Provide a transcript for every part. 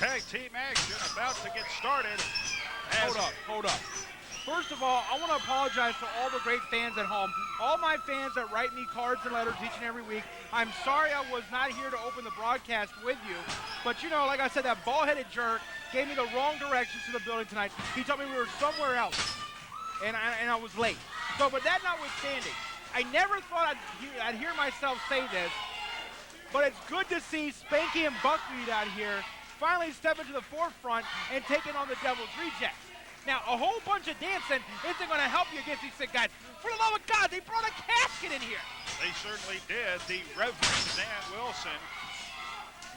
Tag team action about to get started. Hold up. First of all, I want to apologize to all the great fans at home, all my fans that write me cards and letters each and every week. I'm sorry I was not here to open the broadcast with you, but you know, like I said, that bald-headed jerk gave me the wrong directions to the building tonight. He told me we were somewhere else, and I was late. So, but that notwithstanding, I never thought I'd hear myself say this, but it's good to see Spanky and Buckwheat out here finally step into the forefront and taking on the Devil's Rejects. Now, a whole bunch of dancing isn't going to help you against these sick guys. For the love of God, they brought a casket in here. They certainly did. The Reverend Dan Wilson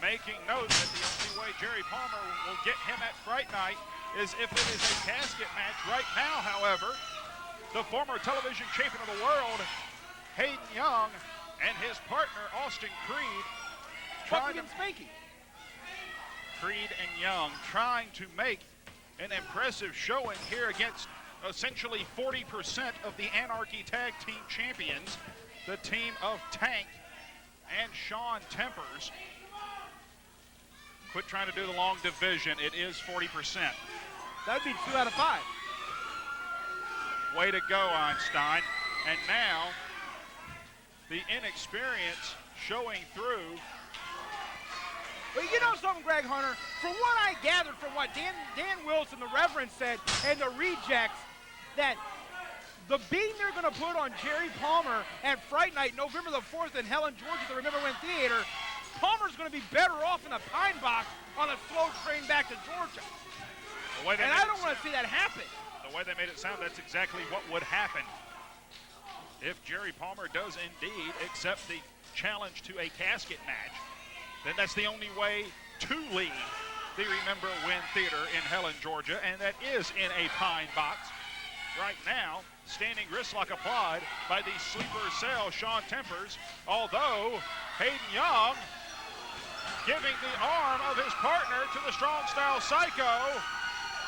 making note that the only way Jerry Palmer will get him at Fright Night is if it is a casket match. Right now, however, the former television champion of the world, Hayden Young, and his partner, Austin Creed, Creed and Young trying to make an impressive showing here against essentially 40% of the Anarchy Tag Team Champions, the team of Tank and Shaun Tempers. Quit trying to do the long division. It is 40%. That'd be 2 out of 5. Way to go, Einstein. And now, the inexperience showing through. Well, you know something, Greg Hunter? From what I gathered from what Dan Wilson, the Reverend, said, and the Rejects, that the beating they're going to put on Jerry Palmer at Fright Night, November the 4th in Helen, Georgia, at the Remember When Theater, Palmer's going to be better off in the Pine Box on a slow train back to Georgia. And I don't want to see that happen. The way they made it sound, that's exactly what would happen if Jerry Palmer does indeed accept the challenge to a casket match. Then that's the only way to leave the Remember When Theater in Helen, Georgia, and that is in a pine box. Right now, standing wristlock applied by the sleeper cell, Shaun Tempers, although Hayden Young giving the arm of his partner to the Strong Style Psycho,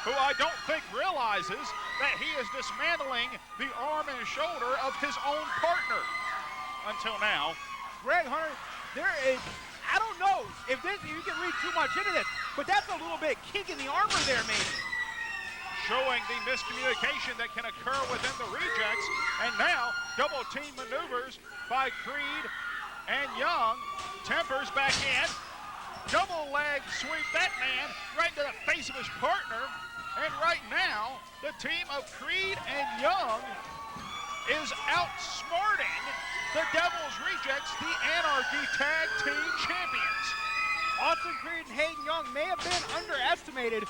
who I don't think realizes that he is dismantling the arm and shoulder of his own partner until now. Greg Hunter, I don't know if you can read too much into this, but that's a little bit kink in the armor there, maybe. Showing the miscommunication that can occur within the Rejects, and now double team maneuvers by Creed and Young. Tempers back in, double leg sweep that man right into the face of his partner, and right now the team of Creed and Young is outsmarting the Devil's Rejects, the Anarchy Tag Team Champions. Austin Creed and Hayden Young may have been underestimated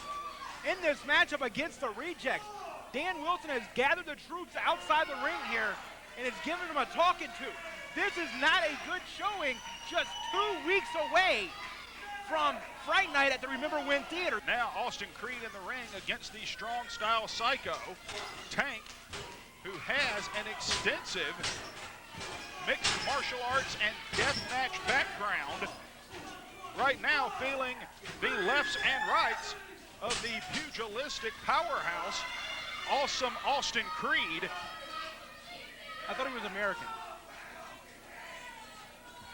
in this matchup against the Rejects. Dan Wilson has gathered the troops outside the ring here and has given them a talking to. This is not a good showing just 2 weeks away from Fright Night at the Remember When Theater. Now Austin Creed in the ring against the Strong Style Psycho. Tank, who has an extensive mixed martial arts and deathmatch background, right now feeling the lefts and rights of the pugilistic powerhouse, awesome Austin Creed. I thought he was American.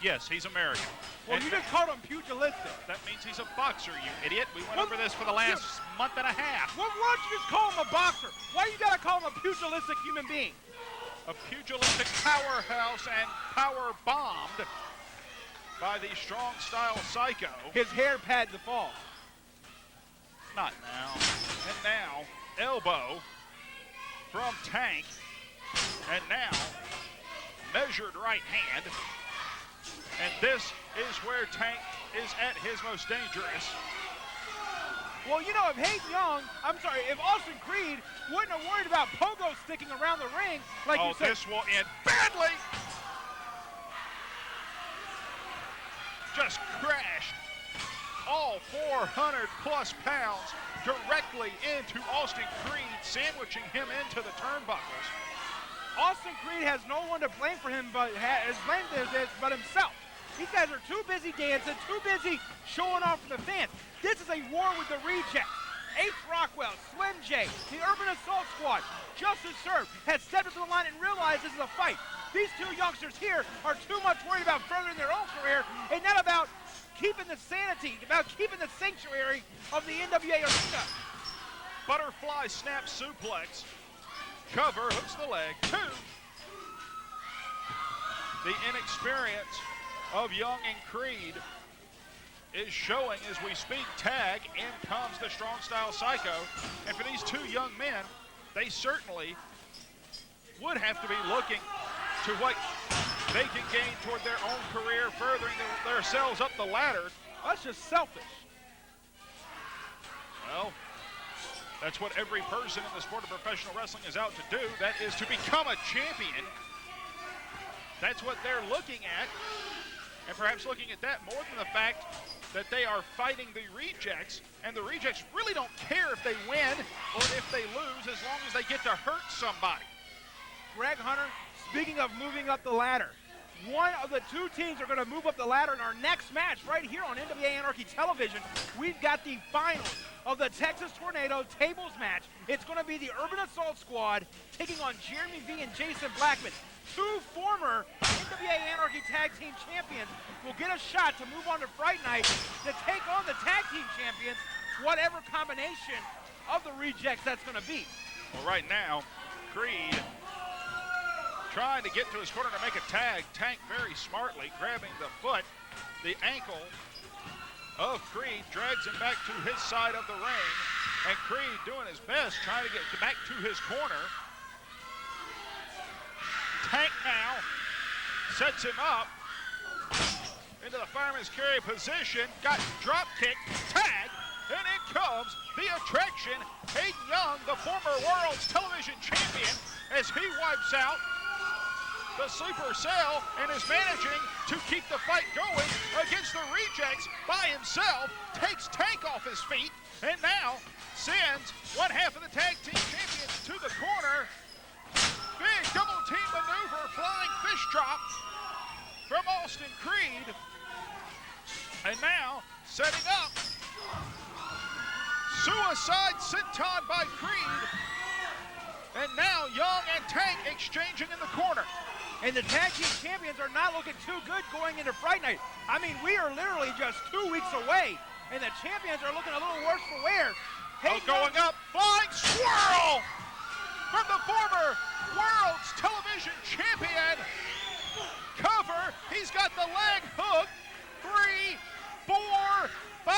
Yes, he's American. Well, you just called him pugilistic. That means he's a boxer, you idiot. We went over this for the last month and a half. Why don't you just call him a boxer? Why you gotta call him a pugilistic human being? A pugilistic powerhouse and power bombed by the Strong Style Psycho. His hair pads the fall. Not now. And now, elbow from Tank. And now, measured right hand. And this is where Tank is at his most dangerous. Well, you know, if if Austin Creed wouldn't have worried about pogo sticking around the ring, like you said. This will end badly. Just crashed all 400 plus pounds directly into Austin Creed, sandwiching him into the turnbuckles. Austin Creed has no one to blame for him but himself. These guys are too busy dancing, too busy showing off for the fans. This is a war with the Rejects. Ace Rockwell, Slim J, the Urban Assault Squad, Justice Serve has stepped up to the line and realized this is a fight. These two youngsters here are too much worried about furthering their own career and not about keeping the sanity, about keeping the sanctuary of the NWA arena. Butterfly snap suplex. Cover, hooks the leg. 2. The inexperience of Young and Creed is showing as we speak. Tag, in comes the Strong Style Psycho. And for these 2 young men, they certainly would have to be looking to what they can gain toward their own career, furthering themselves up the ladder. That's just selfish. Well, that's what every person in the sport of professional wrestling is out to do. That is to become a champion. That's what they're looking at. And perhaps looking at that more than the fact that they are fighting the Rejects, and the Rejects really don't care if they win or if they lose as long as they get to hurt somebody. Greg Hunter, speaking of moving up the ladder, one of the 2 teams are going to move up the ladder in our next match right here on NWA Anarchy Television. We've got the finals of the Texas Tornado Tables match. It's going to be the Urban Assault Squad taking on Jeremy V and Jason Blackman. 2 former NWA Anarchy Tag Team Champions will get a shot to move on to Fright Night to take on the Tag Team Champions, whatever combination of the Rejects that's going to be. Well, right now, Creed trying to get to his corner to make a tag. Tank very smartly grabbing the foot. The ankle of Creed drags him back to his side of the ring. And Creed doing his best trying to get back to his corner. Tank now sets him up into the fireman's carry position. Got drop kick, tag, and in comes the attraction, Hayden Young, the former World's Television Champion, as he wipes out the sleeper cell and is managing to keep the fight going against the Rejects by himself, takes Tank off his feet, and now sends one half of the tag team champions to the corner. Big double team maneuver, flying fish drop from Austin Creed. And now setting up suicide senton by Creed. And now Young and Tank exchanging in the corner. And the tag team champions are not looking too good going into Fright Night. I mean, we are literally just 2 weeks away, and the champions are looking a little worse for wear. Going up, flying swirl from the former World's Television Champion. Cover, he's got the leg hook. 3, 4, 5.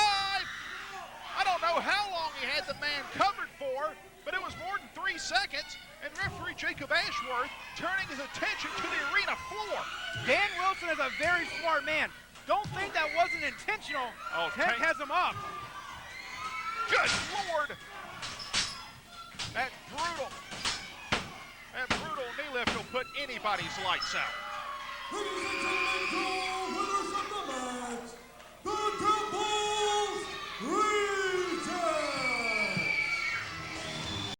I don't know how long he had the man covered for, but it was more than 3 seconds. And referee Jacob Ashworth turning his attention to the arena floor. Dan Wilson is a very smart man. Don't think that wasn't intentional. Oh, Tank has him up. Good Lord. That brutal knee lift will put anybody's lights out. Ladies and gentlemen, winners of the